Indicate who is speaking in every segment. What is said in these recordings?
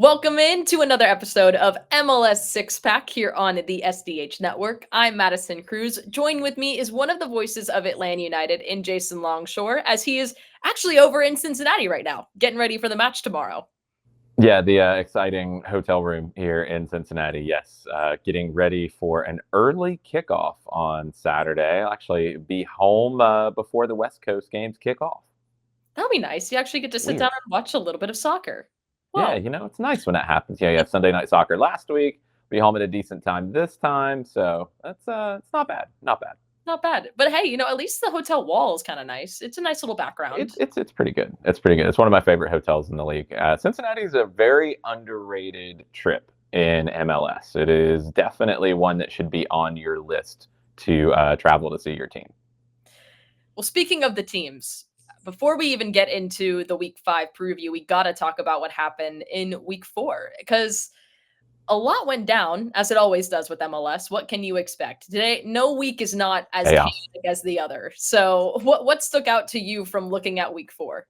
Speaker 1: Welcome in to another episode of MLS Six Pack here on the SDH Network. I'm Madison Cruz. Joined with me is one of the voices of Atlanta United in Jason Longshore, as he is actually over in Cincinnati right now, getting ready for the match tomorrow.
Speaker 2: Yeah, the exciting hotel room here in Cincinnati. Yes, getting ready for an early kickoff on Saturday. I'll actually be home before the West Coast games kick off.
Speaker 1: That'll be nice. You actually get to sit down
Speaker 2: Weird.
Speaker 1: and watch a little bit of soccer.
Speaker 2: Yeah,
Speaker 1: Whoa.
Speaker 2: it's nice when that happens. Yeah, you have Sunday night soccer last week. Be home at a decent time this time, so that's it's not bad. Not bad.
Speaker 1: Not bad. But hey, at least the hotel wall is kind of nice. It's a nice little background.
Speaker 2: It's pretty good. It's pretty good. It's one of my favorite hotels in the league. Cincinnati is a very underrated trip in MLS. It is definitely one that should be on your list to travel to see your team.
Speaker 1: Well, speaking of the teams, before we even get into the week 5 preview, we got to talk about what happened in week 4 because a lot went down, as it always does with MLS. What can you expect? Today, no week is not as
Speaker 2: Chaos.
Speaker 1: chaotic as the other. So, what stuck out to you from looking at week 4?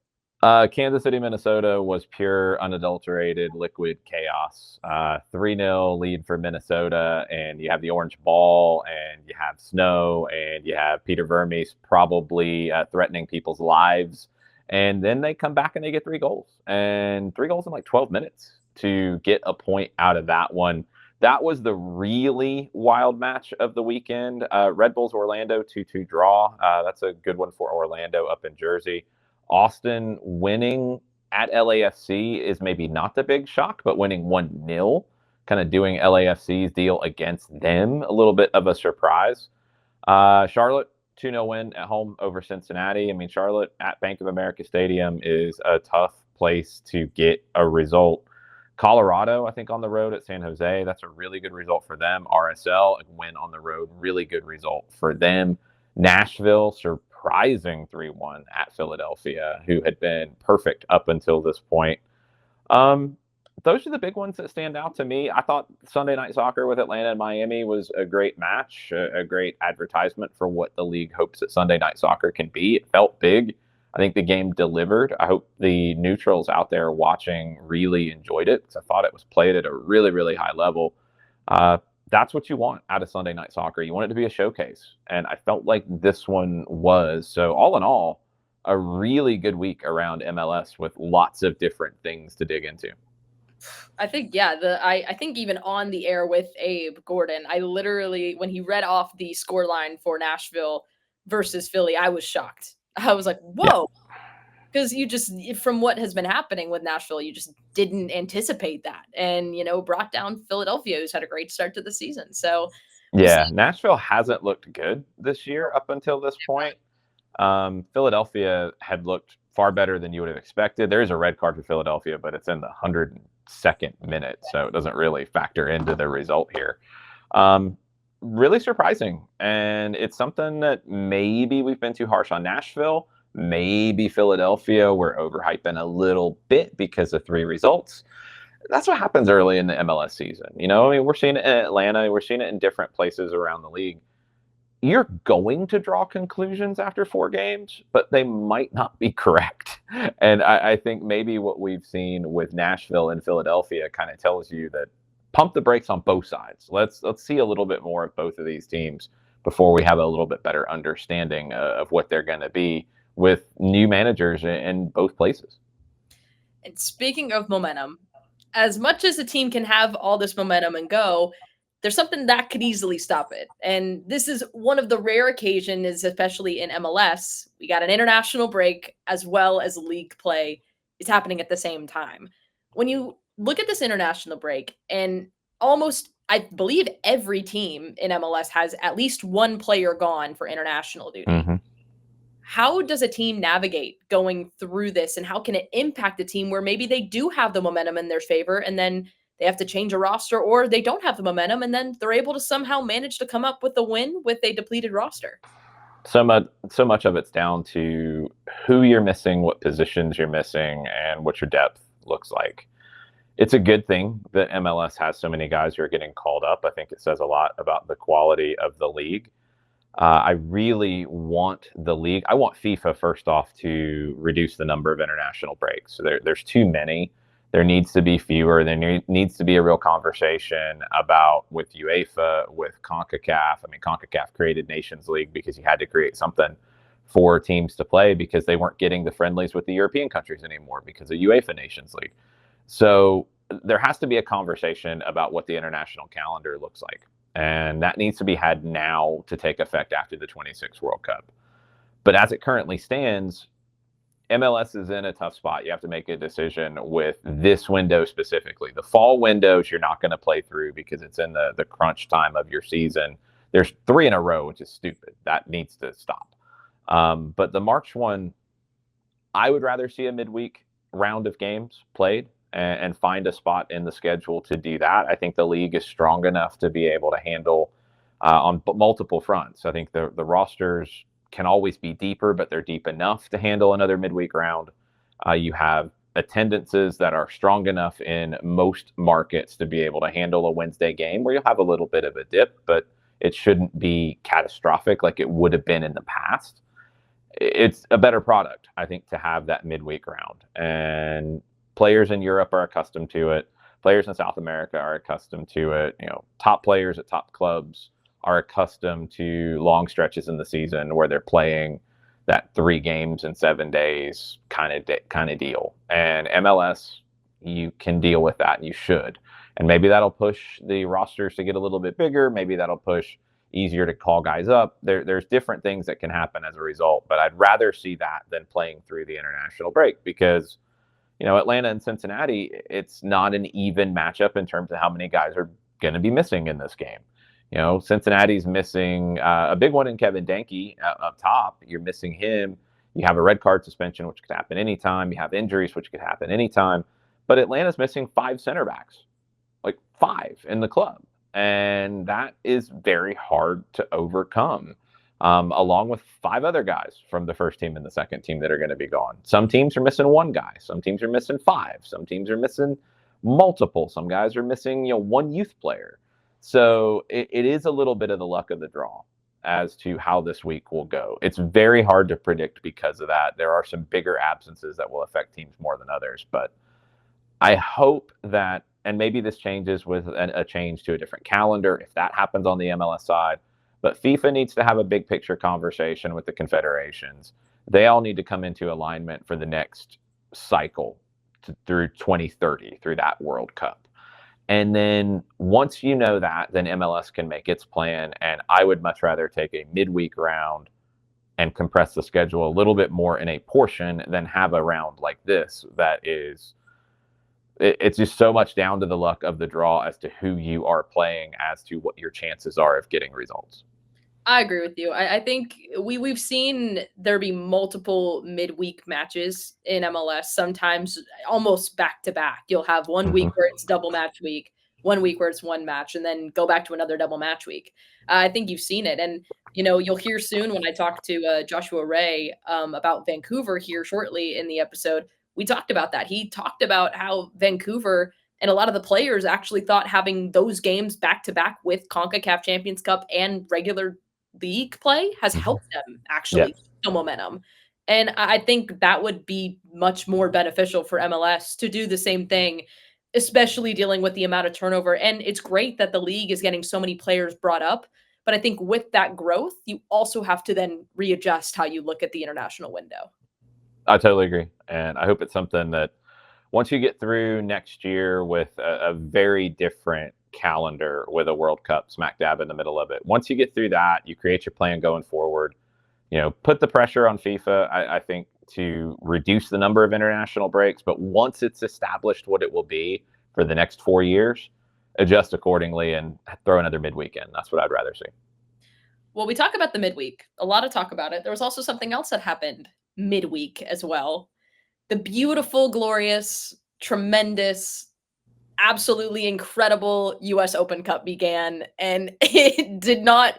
Speaker 2: Kansas City, Minnesota was pure, unadulterated, liquid chaos. 3-0 lead for Minnesota, and you have the orange ball, and you have snow, and you have Peter Vermes probably threatening people's lives. And then they come back and they get 3 goals, and 3 goals in like 12 minutes to get a point out of that one. That was the really wild match of the weekend. Red Bulls Orlando 2-2 draw. That's a good one for Orlando up in Jersey. Austin winning at LAFC is maybe not the big shock, but winning 1-0, kind of doing LAFC's deal against them, a little bit of a surprise. Charlotte, 2-0 win at home over Cincinnati. I mean, Charlotte at Bank of America Stadium is a tough place to get a result. Colorado, I think, on the road at San Jose. That's a really good result for them. RSL, a win on the road, really good result for them. Nashville, surprising 3-1 at Philadelphia, who had been perfect up until this point. Those are the big ones that stand out to me. I thought Sunday Night Soccer with Atlanta and Miami was a great match, a great advertisement for what the league hopes that Sunday Night Soccer can be. It felt big. I think the game delivered. I hope the neutrals out there watching really enjoyed it because I thought it was played at a really, really high level. That's what you want out of Sunday Night Soccer. You want it to be a showcase, and I felt like this one was. So all in all, a really good week around MLS with lots of different things to dig into.
Speaker 1: I think I think even on the air with Abe Gordon, I literally when he read off the scoreline for Nashville versus Philly, I was shocked. I was like,
Speaker 2: Yeah.
Speaker 1: "Whoa." Because you just, from what has been happening with Nashville, you just didn't anticipate that. And, brought down Philadelphia, who's had a great start to the season. So we'll see.
Speaker 2: Yeah, Nashville hasn't looked good this year up until this point. Philadelphia had looked far better than you would have expected. There is a red card for Philadelphia, but it's in the 102nd minute, so it doesn't really factor into the result here. Really surprising, and it's something that maybe we've been too harsh on Nashville. Maybe Philadelphia, we're overhyping a little bit because of 3 results. That's what happens early in the MLS season. I mean, we're seeing it in Atlanta. We're seeing it in different places around the league. You're going to draw conclusions after 4 games, but they might not be correct. And I think maybe what we've seen with Nashville and Philadelphia kind of tells you that pump the brakes on both sides. Let's see a little bit more of both of these teams before we have a little bit better understanding of what they're going to be with new managers in both places.
Speaker 1: And speaking of momentum, as much as a team can have all this momentum and go, there's something that could easily stop it. And this is one of the rare occasions, especially in MLS. We got an international break as well as league play is happening at the same time. When you look at this international break, and almost, I believe every team in MLS has at least one player gone for international duty.
Speaker 2: Mm-hmm.
Speaker 1: How does a team navigate going through this, and how can it impact a team where maybe they do have the momentum in their favor and then they have to change a roster, or they don't have the momentum and then they're able to somehow manage to come up with a win with a depleted roster?
Speaker 2: So much of it's down to who you're missing, what positions you're missing, and what your depth looks like. It's a good thing that MLS has so many guys who are getting called up. I think it says a lot about the quality of the league. I really want the league. I want FIFA, first off, to reduce the number of international breaks. So there's too many. There needs to be fewer. There needs to be a real conversation about with UEFA, with CONCACAF. I mean, CONCACAF created Nations League because you had to create something for teams to play because they weren't getting the friendlies with the European countries anymore because of UEFA Nations League. So there has to be a conversation about what the international calendar looks like. And that needs to be had now to take effect after the 26 World Cup. But as it currently stands, MLS is in a tough spot. You have to make a decision with this window specifically. The fall windows you're not going to play through because it's in the crunch time of your season. There's 3 in a row, which is stupid. That needs to stop. But the March one, I would rather see a midweek round of games played and find a spot in the schedule to do that. I think the league is strong enough to be able to handle on multiple fronts. I think the rosters can always be deeper, but they're deep enough to handle another midweek round. You have attendances that are strong enough in most markets to be able to handle a Wednesday game where you'll have a little bit of a dip, but it shouldn't be catastrophic like it would have been in the past. It's a better product, I think, to have that midweek round. And players in Europe are accustomed to it. Players in South America are accustomed to it. Top players at top clubs are accustomed to long stretches in the season where they're playing that 3 games in 7 days kind of deal. And MLS, you can deal with that, and you should. And maybe that'll push the rosters to get a little bit bigger. Maybe that'll push easier to call guys up. There's different things that can happen as a result, but I'd rather see that than playing through the international break because, Atlanta and Cincinnati, it's not an even matchup in terms of how many guys are going to be missing in this game. Cincinnati's missing a big one in Kevin Danke up top. You're missing him. You have a red card suspension, which could happen anytime. You have injuries, which could happen anytime. But Atlanta's missing 5 center backs, like 5 in the club. And that is very hard to overcome, along with 5 other guys from the first team and the second team that are going to be gone. Some teams are missing 1 guy. Some teams are missing 5. Some teams are missing multiple. Some guys are missing, 1 youth player. So it is a little bit of the luck of the draw as to how this week will go. It's very hard to predict because of that. There are some bigger absences that will affect teams more than others. But I hope that, and maybe this changes with a change to a different calendar if that happens on the MLS side. But FIFA needs to have a big picture conversation with the confederations. They all need to come into alignment for the next cycle through 2030, through that World Cup. And then once you know that, then MLS can make its plan. And I would much rather take a midweek round and compress the schedule a little bit more in a portion than have a round like this that is, it's just so much down to the luck of the draw as to who you are playing, as to what your chances are of getting results.
Speaker 1: I agree with you. I think we've seen there be multiple midweek matches in MLS, sometimes almost back to back. You'll have one week where it's double match week, 1 week where it's 1 match, and then go back to another double match week. I think you've seen it. And, you'll hear soon when I talk to Joshua Ray about Vancouver here shortly in the episode. We talked about that. He talked about how Vancouver and a lot of the players actually thought having those games back to back with CONCACAF Champions Cup and regular league play has helped them actually show momentum. And I think that would be much more beneficial for MLS to do the same thing, especially dealing with the amount of turnover. And it's great that the league is getting so many players brought up. But I think with that growth, you also have to then readjust how you look at the international window.
Speaker 2: I totally agree. And I hope it's something that once you get through next year with a very different calendar with a World Cup smack dab in the middle of it, once you get through that, you create your plan going forward, put the pressure on FIFA, I think, to reduce the number of international breaks. But once it's established what it will be for the next 4 years, adjust accordingly and throw another midweek in. That's what I'd rather see.
Speaker 1: Well, we talk about the midweek, a lot of talk about it. There was also something else that happened midweek as well. The beautiful, glorious, tremendous, absolutely incredible US Open Cup began, and it did not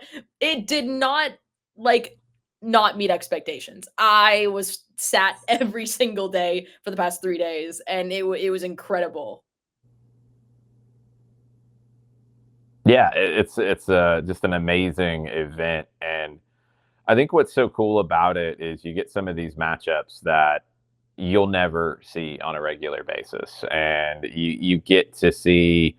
Speaker 1: not meet expectations. I was sat every single day for the past 3 days, and it was incredible.
Speaker 2: Yeah, it's just an amazing event. And I think what's so cool about it is you get some of these matchups that you'll never see on a regular basis. And you get to see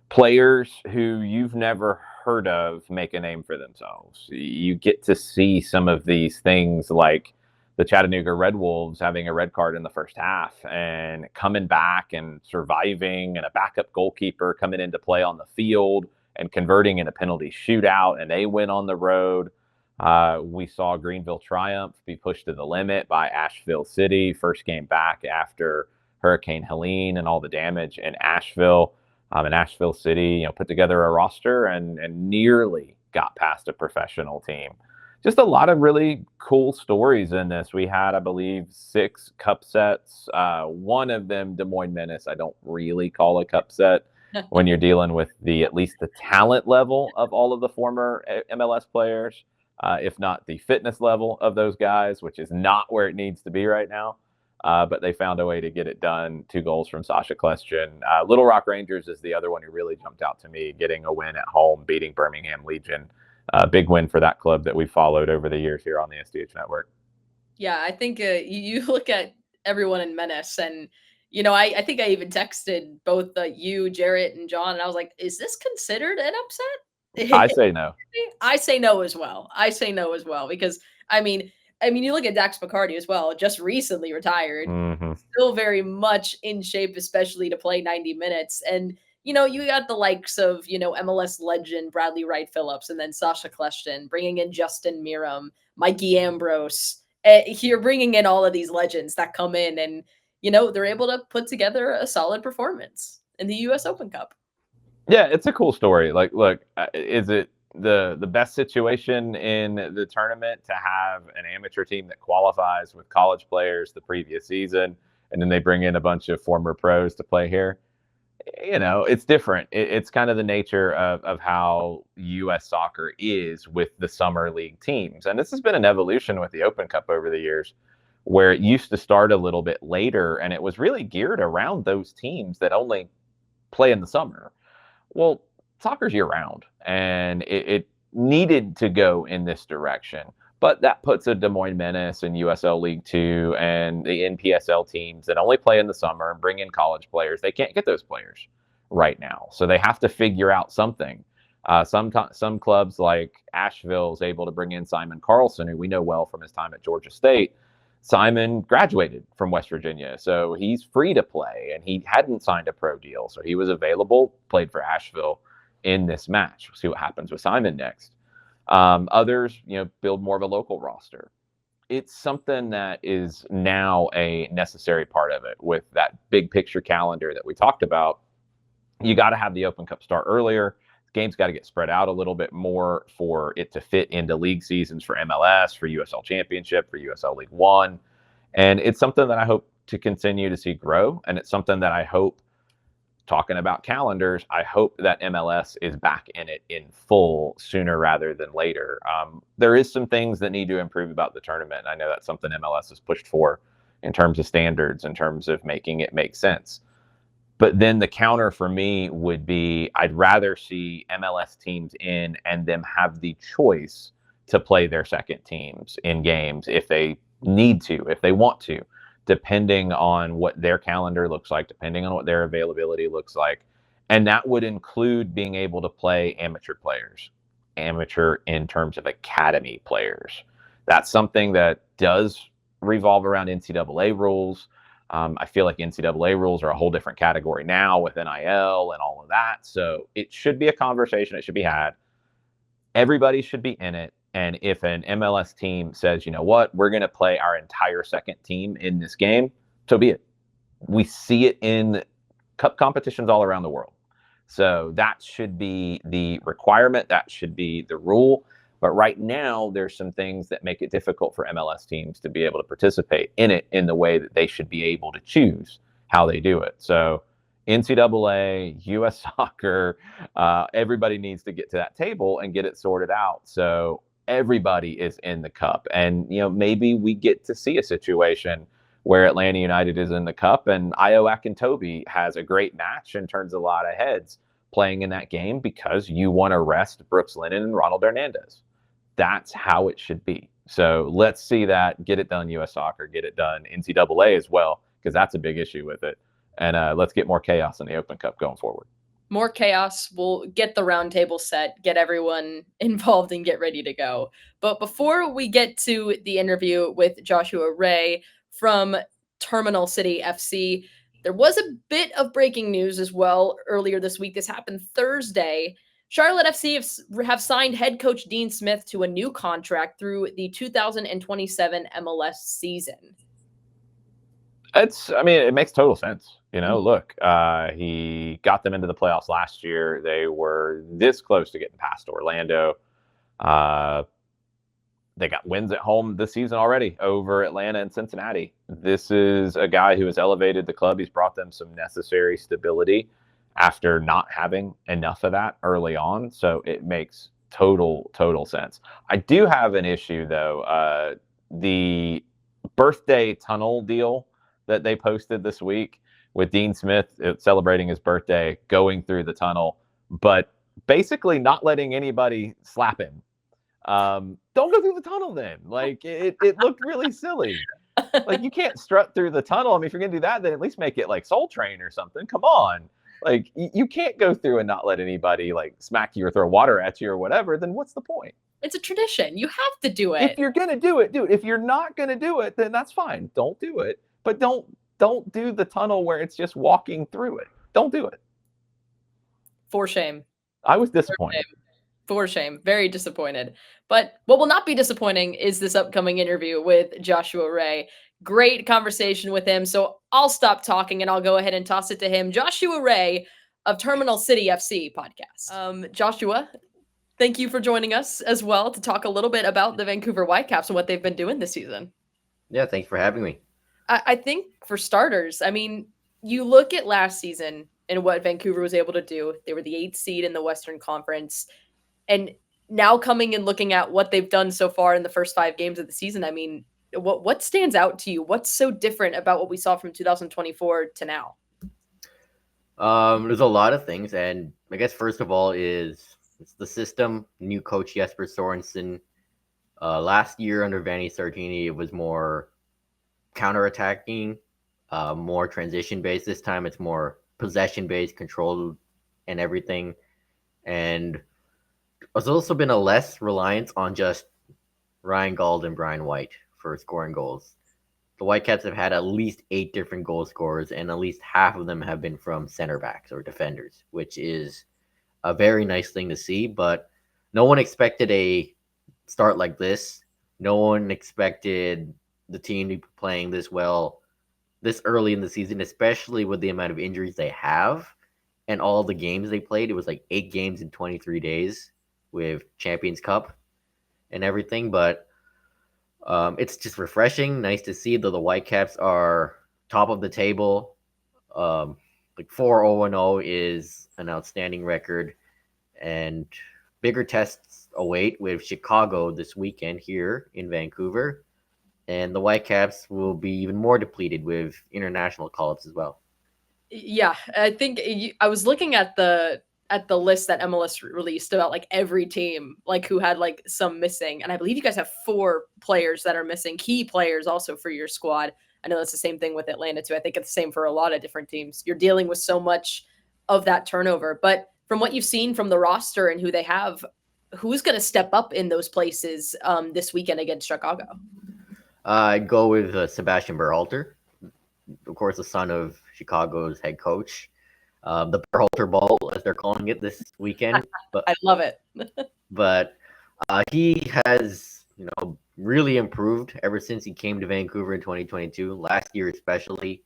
Speaker 2: players who you've never heard of make a name for themselves. You get to see some of these things like the Chattanooga Red Wolves having a red card in the first half and coming back and surviving, and a backup goalkeeper coming into play on the field and converting in a penalty shootout, and they win on the road. We saw Greenville Triumph be pushed to the limit by Asheville City, first game back after Hurricane Helene and all the damage in Asheville. And Asheville City, put together a roster and nearly got past a professional team. Just a lot of really cool stories in this. We had, I believe, 6 cup sets. One of them, Des Moines Menace, I don't really call a cup set when you're dealing with at least the talent level of all of the former MLS players, if not the fitness level of those guys, which is not where it needs to be right now. But they found a way to get it done. 2 goals from Sasha Klestjen. Little Rock Rangers is the other one who really jumped out to me, getting a win at home, beating Birmingham Legion. Big win for that club that we followed over the years here on the SDH Network.
Speaker 1: Yeah, I think you look at everyone in Menace, and I think I even texted both you, Jarrett, and John, and I was like, "Is this considered an upset?"
Speaker 2: I say no.
Speaker 1: I say no as well. I say no as well because I mean, you look at Dax McCarty as well, just recently retired,
Speaker 2: Mm-hmm.
Speaker 1: still very much in shape, especially to play 90 minutes. And you got the likes of MLS legend Bradley Wright Phillips, and then Sasha Kleshton, bringing in Justin Miram, Mikey Ambrose. You're bringing in all of these legends that come in, and they're able to put together a solid performance in the U.S. Open Cup.
Speaker 2: Yeah, it's a cool story. Like, look, is it the best situation in the tournament to have an amateur team that qualifies with college players the previous season, and then they bring in a bunch of former pros to play here? It's different. It's kind of the nature of how U.S. soccer is with the summer league teams. And this has been an evolution with the Open Cup over the years, where it used to start a little bit later, and it was really geared around those teams that only play in the summer. Well, soccer's year round, and it needed to go in this direction. But that puts a Des Moines Menace and USL League Two and the NPSL teams that only play in the summer and bring in college players. They can't get those players right now, so they have to figure out something. Some clubs like Asheville is able to bring in Simon Carlson, who we know well from his time at Georgia State. Simon graduated from West Virginia, so he's free to play, and he hadn't signed a pro deal, so he was available, played for Asheville in this match. We'll see what happens with Simon next. Others, build more of a local roster. It's something that is now a necessary part of it with that big picture calendar that we talked about. You got to have the Open Cup start earlier. Games got to get spread out a little bit more for it to fit into league seasons for MLS, for USL Championship, for USL League One. And it's something that I hope to continue to see grow. And it's something that I hope, talking about calendars, I hope that MLS is back in it in full sooner rather than later. There is some things that need to improve about the tournament. I know that's something MLS has pushed for in terms of standards, in terms of making it make sense. But then the counter for me would be, I'd rather see MLS teams in and them have the choice to play their second teams in games if they need to, if they want to, depending on what their calendar looks like, depending on what their availability looks like. And that would include being able to play amateur players, amateur in terms of academy players. That's something that does revolve around NCAA rules. I feel like NCAA rules are a whole different category now with NIL and all of that. So it should be a conversation. It should be had. Everybody should be in it. And if an MLS team says, you know what, we're going to play our entire second team in this game, so be it. We see it in cup competitions all around the world. So that should be the requirement. That should be the rule. But right now, there's some things that make it difficult for MLS teams to be able to participate in it in the way that they should be able to choose how they do it. So NCAA, U.S. Soccer, everybody needs to get to that table and get it sorted out. So everybody is in the cup. And, maybe we get to see a situation where Atlanta United is in the cup and Io Akintobi has a great match and turns a lot of heads playing in that game because you want to rest Brooks Lennon and Ronald Hernandez. That's how it should be. So let's see that, get it done U.S. Soccer, get it done NCAA as well, because that's a big issue with it. And let's get more chaos in the Open Cup going forward.
Speaker 1: More chaos. We'll get the roundtable set, get everyone involved, and get ready to go. But before we get to the interview with Joshua Ray from Terminal City FC, there was a bit of breaking news as well earlier this week. This happened Thursday. Charlotte FC have signed head coach Dean Smith to a new contract through the 2027 MLS season.
Speaker 2: It makes total sense. Look, he got them into the playoffs last year. They were this close to getting past Orlando. They got wins at home this season already over Atlanta and Cincinnati. This is a guy who has elevated the club. He's brought them some necessary stability after not having enough of that early on. So it makes total sense. I do have an issue, though. The birthday tunnel deal that they posted this week with Dean Smith celebrating his birthday, going through the tunnel, but basically not letting anybody slap him. Don't go through the tunnel then. Like, it looked really silly. Like, you can't strut through the tunnel. I mean, if you're going to do that, then at least make it like Soul Train or something. Come on. Like, you can't go through and not let anybody like smack you or throw water at you or whatever. Then what's the point?
Speaker 1: It's a tradition. You have to do it.
Speaker 2: If you're going to do it, do it. If you're not going to do it, then that's fine. Don't do it. But don't do the tunnel where it's just walking through it. Don't do it.
Speaker 1: For shame.
Speaker 2: I was disappointed.
Speaker 1: For shame. Very disappointed. But what will not be disappointing is this upcoming interview with Joshua Ray. Great conversation with him. So I'll stop talking and I'll go ahead and toss it to him. Joshua Ray of Terminal City FC podcast. Joshua, thank you for joining us as well to talk a little bit about the Vancouver Whitecaps and what they've been doing this season.
Speaker 3: Yeah, thanks for having me.
Speaker 1: I think for starters, I mean, you look at last season and what Vancouver was able to do. They were the 8th seed in the Western Conference. And now coming and looking at what they've done so far in the first 5 games of the season, I mean, what stands out to you? What's so different about what we saw from 2024 to now?
Speaker 3: There's a lot of things. And I guess first of all it's the system. New coach Jesper Sorensen. Last year under Vanni Sartini, it was more counterattacking, more transition based. This time it's more possession based, control and everything. And there's also been a less reliance on just Ryan Gauld and Brian White for scoring goals. The Whitecaps have had at least 8 different goal scorers, and at least half of them have been from center backs or defenders, which is a very nice thing to see. But no one expected a start like this. No one expected the team to be playing this well this early in the season, especially with the amount of injuries they have and all the games they played. It was like 8 games in 23 days with Champions Cup and everything. But it's just refreshing, nice to see that the Whitecaps are top of the table. Like 4-0-0 is an outstanding record, and bigger tests await with Chicago this weekend here in Vancouver. And the Whitecaps will be even more depleted with international call-ups as well.
Speaker 1: Yeah, I think I was looking at the list that MLS released about like every team like who had like some missing, and I believe you guys have 4 players that are missing, key players also for your squad. I know that's the same thing with Atlanta too. I think it's the same for a lot of different teams. You're dealing with so much of that turnover, but from what you've seen from the roster and who they have, who's going to step up in those places this weekend against Chicago?
Speaker 3: I'd go with Sebastian Berhalter, of course, the son of Chicago's head coach. The Berhalter Ball, as they're calling it this weekend. But
Speaker 1: I love it.
Speaker 3: But he has, really improved ever since he came to Vancouver in 2022. Last year, especially,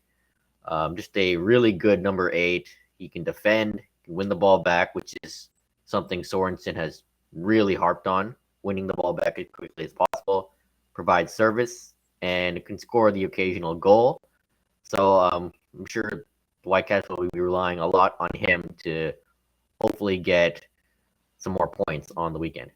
Speaker 3: just a really good number 8. He can defend, can win the ball back, which is something Sorensen has really harped on, winning the ball back as quickly as possible. Provide service and can score the occasional goal. So I'm sure the Whitecaps will be relying a lot on him to hopefully get some more points on the weekend.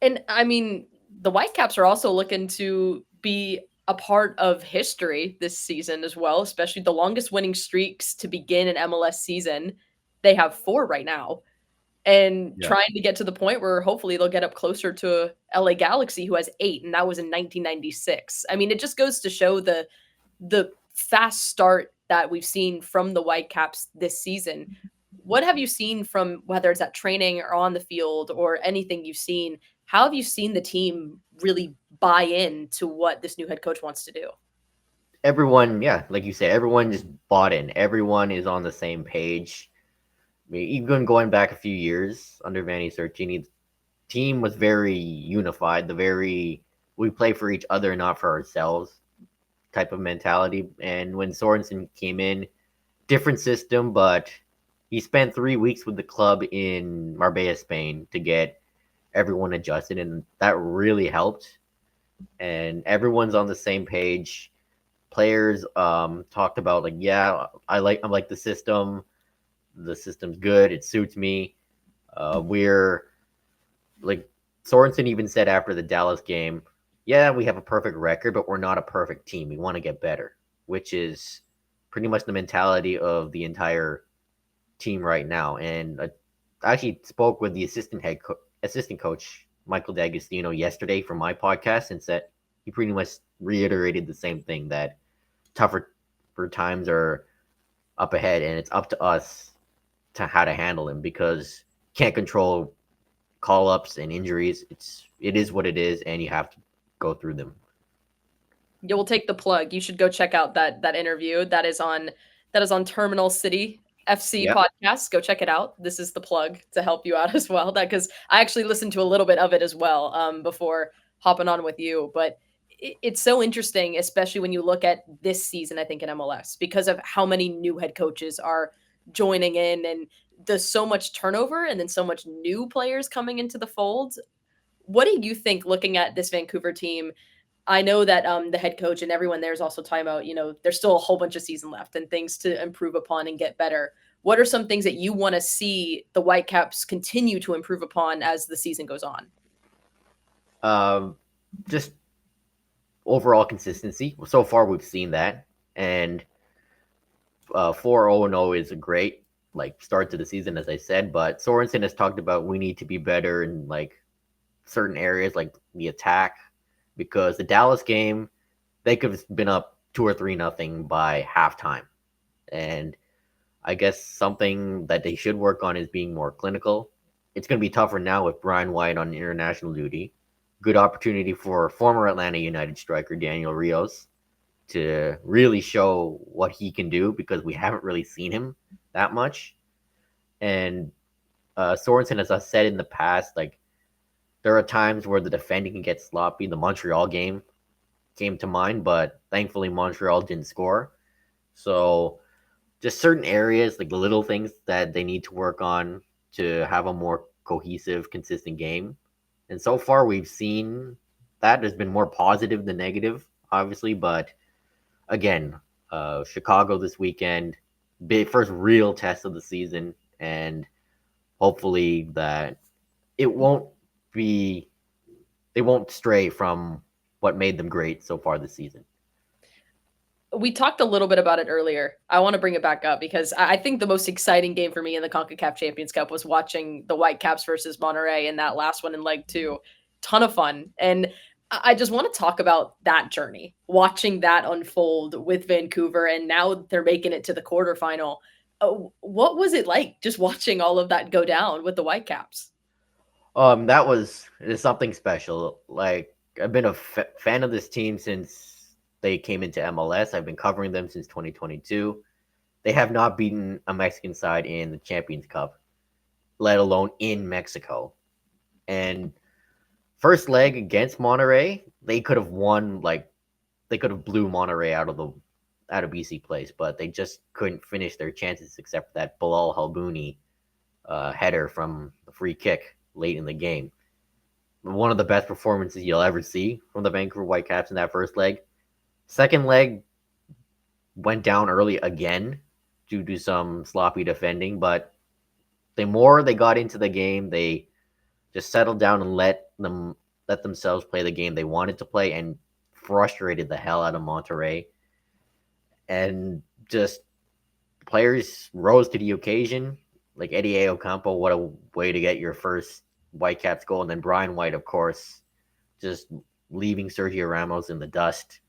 Speaker 1: And I mean, the Whitecaps are also looking to be a part of history this season as well, especially the longest winning streaks to begin an MLS season. They have 4 right now. and
Speaker 3: Yeah.
Speaker 1: trying to get to the point where hopefully they'll get up closer to LA Galaxy, who has 8, and that was in 1996. I mean, it just goes to show the fast start that we've seen from the Whitecaps this season. What have you seen from, whether it's at training or on the field or anything you've seen? How have you seen the team really buy in to what this new head coach wants to do?
Speaker 3: Everyone, yeah, like you said, everyone just bought in. Everyone is on the same page. I mean, even going back a few years under Vanni Sartini, the team was very unified. We play for each other, not for ourselves type of mentality. And when Sorensen came in, different system, but he spent 3 weeks with the club in Marbella, Spain to get everyone adjusted, and that really helped. And everyone's on the same page. Players talked about like, yeah, I like the system. The system's good. It suits me. We're like Sorensen even said after the Dallas game, yeah, we have a perfect record, but we're not a perfect team. We want to get better, which is pretty much the mentality of the entire team right now. And I actually spoke with the assistant coach Michael D'Agostino yesterday from my podcast, and said he pretty much reiterated the same thing, that tougher times are up ahead, and it's up to us to how to handle them, because can't control call ups and injuries. It is what it is, and you have to go through them.
Speaker 1: You will take the plug. You should go check out that interview. That is on Terminal City FC
Speaker 3: Yep.
Speaker 1: podcast. Go check it out. This is the plug to help you out as well. That, because I actually listened to a little bit of it as well before hopping on with you. But it's so interesting, especially when you look at this season, I think, in MLS, because of how many new head coaches are joining in, and there's so much turnover and then so much new players coming into the fold. What do you think, looking at this Vancouver team? I know that the head coach and everyone there is also talking about, there's still a whole bunch of season left and things to improve upon and get better. What are some things that you want to see the Whitecaps continue to improve upon as the season goes on?
Speaker 3: Just overall consistency. So far, we've seen that, and 4-0-0 is a great start to the season, as I said. But Sorensen has talked about we need to be better in certain areas, like the attack, because the Dallas game, they could have been up 2 or 3-0 by halftime, and I guess something that they should work on is being more clinical. It's going to be tougher now with Brian White on international duty. Good opportunity for former Atlanta United striker Daniel Rios to really show what he can do, because we haven't really seen him that much. And Sorensen, as I said in the past, there are times where the defending can get sloppy. The Montreal game came to mind, but thankfully Montreal didn't score. So just certain areas, like the little things that they need to work on to have a more cohesive, consistent game. And so far, we've seen that has been more positive than negative, obviously. But again, Chicago this weekend, first real test of the season, and hopefully that they won't stray from what made them great so far this season.
Speaker 1: We talked a little bit about it earlier. I want to bring it back up because I think the most exciting game for me in the CONCACAF Champions Cup was watching the Whitecaps versus Monterrey in that last one in leg 2. Ton of fun. And I just want to talk about that journey, watching that unfold with Vancouver, and now they're making it to the quarterfinal. What was it like just watching all of that go down with the Whitecaps?
Speaker 3: It's something special. I've been a fan of this team since they came into MLS. I've been covering them since 2022. They have not beaten a Mexican side in the Champions Cup, let alone in Mexico. And first leg against Monterrey, they could have won. They could have blew Monterrey out of BC Place, but they just couldn't finish their chances, except for that Bilal Halbouni header from the free kick late in the game. One of the best performances you'll ever see from the Vancouver Whitecaps in that first leg. Second leg went down early again due to some sloppy defending, but the more they got into the game, they just settled down and let themselves play the game they wanted to play, and frustrated the hell out of Monterrey. And just players rose to the occasion. like Eddie Ocampo, what a way to get your first Whitecaps goal. And then Brian White, of course, just leaving Sergio Ramos in the dust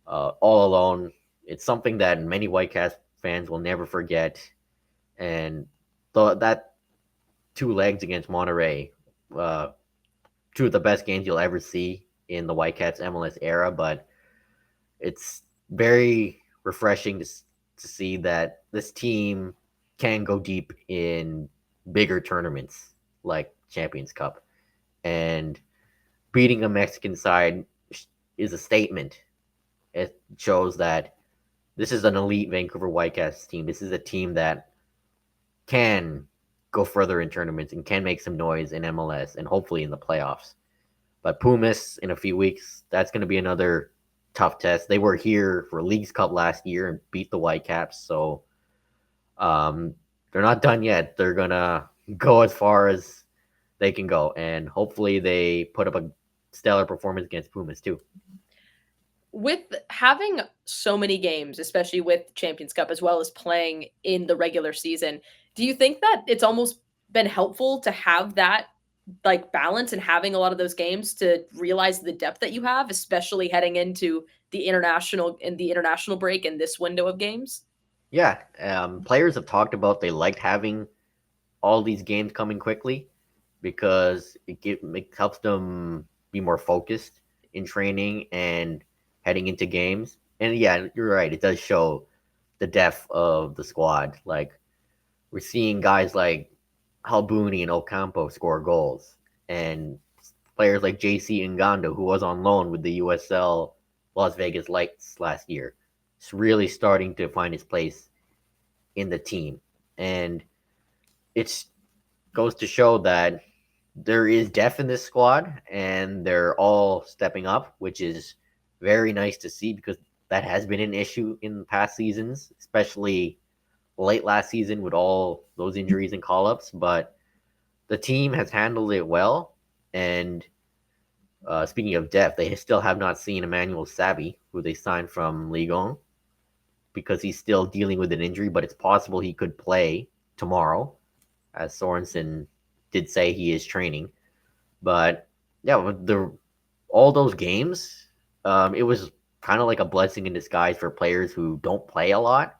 Speaker 3: all alone. It's something that many Whitecaps fans will never forget. And that two legs against Monterrey, two of the best games you'll ever see in the Whitecaps MLS era. But it's very refreshing to see that this team can go deep in bigger tournaments like Champions Cup. And beating a Mexican side is a statement. It shows that this is an elite Vancouver Whitecaps team. This is a team that can go further in tournaments and can make some noise in MLS and hopefully in the playoffs. But Pumas in a few weeks, that's going to be another tough test. They were here for Leagues Cup last year and beat the Whitecaps, so they're not done yet. They're going to go as far as they can go, and hopefully they put up a stellar performance against Pumas too.
Speaker 1: With having so many games, especially with Champions Cup, as well as playing in the regular season, do you think that it's almost been helpful to have that like balance and having a lot of those games to realize the depth that you have, especially heading into the international break and this window of games?
Speaker 3: Yeah, players have talked about they liked having all these games coming quickly because it helps them be more focused in training and heading into games. And yeah, you're right. It does show the depth of the squad. Like we're seeing guys like Halbuni and Ocampo score goals, and players like JC Ngando, who was on loan with the USL Las Vegas Lights last year, is really starting to find his place in the team. And it goes to show that there is depth in this squad and they're all stepping up, which is very nice to see because that has been an issue in past seasons, especially late last season with all those injuries and call-ups. But the team has handled it well. And speaking of depth, they still have not seen Emmanuel Savvy, who they signed from Ligue 1, because he's still dealing with an injury, but it's possible he could play tomorrow, as Sorensen did say he is training. But yeah, with all those games, it was kind of like a blessing in disguise for players who don't play a lot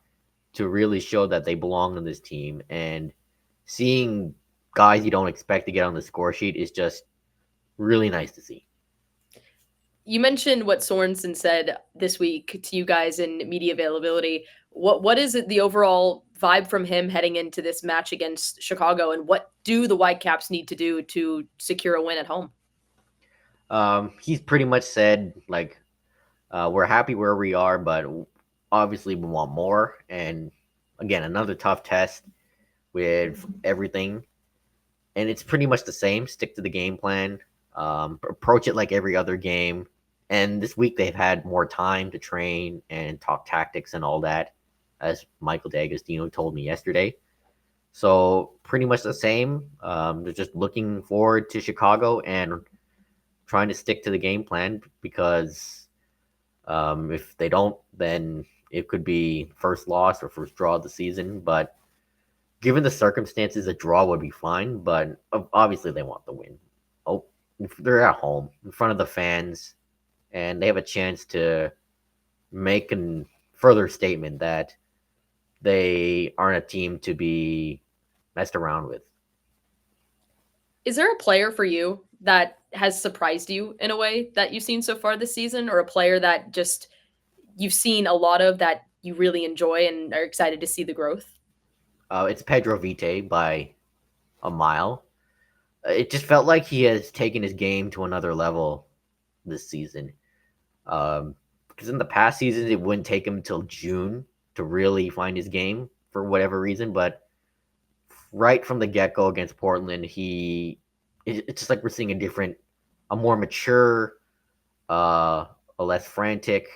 Speaker 3: to really show that they belong on this team. And seeing guys you don't expect to get on the score sheet is just really nice to see.
Speaker 1: You mentioned what Sorensen said this week to you guys in media availability. What is it, the overall vibe from him heading into this match against Chicago, and what do the Whitecaps need to do to secure a win at home?
Speaker 3: He's pretty much said like we're happy where we are, but obviously we want more. And again, another tough test with everything, and it's pretty much the same. Stick to the game plan. Approach it like every other game. And this week they've had more time to train and talk tactics and all that, as Michael D'Agostino told me yesterday. So pretty much the same. They're just looking forward to Chicago and trying to stick to the game plan because if they don't, then it could be first loss or first draw of the season. But given the circumstances, a draw would be fine. But obviously they want the win. Oh, they're at home in front of the fans, and they have a chance to make a further statement that they aren't a team to be messed around with.
Speaker 1: Is there a player for you that has surprised you in a way that you've seen so far this season, or a player that just you've seen a lot of that you really enjoy and are excited to see the growth?
Speaker 3: It's Pedro Vite by a mile. It just felt like he has taken his game to another level this season. Because in the past seasons, it wouldn't take him until June to really find his game for whatever reason. But right from the get-go against Portland, it's just like we're seeing a more mature, a less frantic,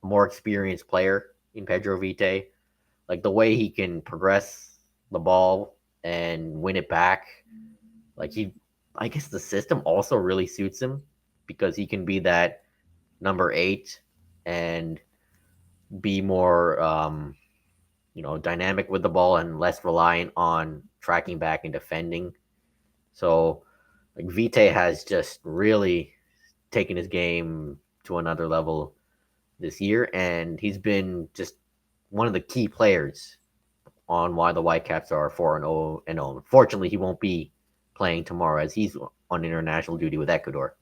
Speaker 3: more experienced player in Pedro Vite. Like the way he can progress the ball and win it back. I guess the system also really suits him because he can be that number 8 and be more, dynamic with the ball and less reliant on tracking back and defending. So like Vite has just really taken his game to another level this year, and he's been just one of the key players on why the Whitecaps are 4-0 and 0. Fortunately, he won't be playing tomorrow as he's on international duty with Ecuador.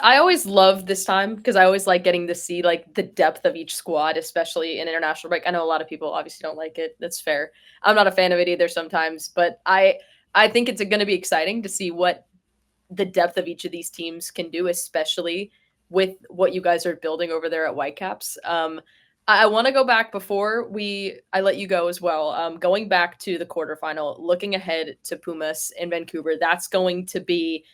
Speaker 1: I always love this time because I always like getting to see like the depth of each squad, especially in international break. I know a lot of people obviously don't like it. That's fair. I'm not a fan of it either sometimes, but I think it's going to be exciting to see what the depth of each of these teams can do, especially with what you guys are building over there at Whitecaps. I want to go back before I let you go as well. Going back to the quarterfinal, looking ahead to Pumas in Vancouver, that's going to be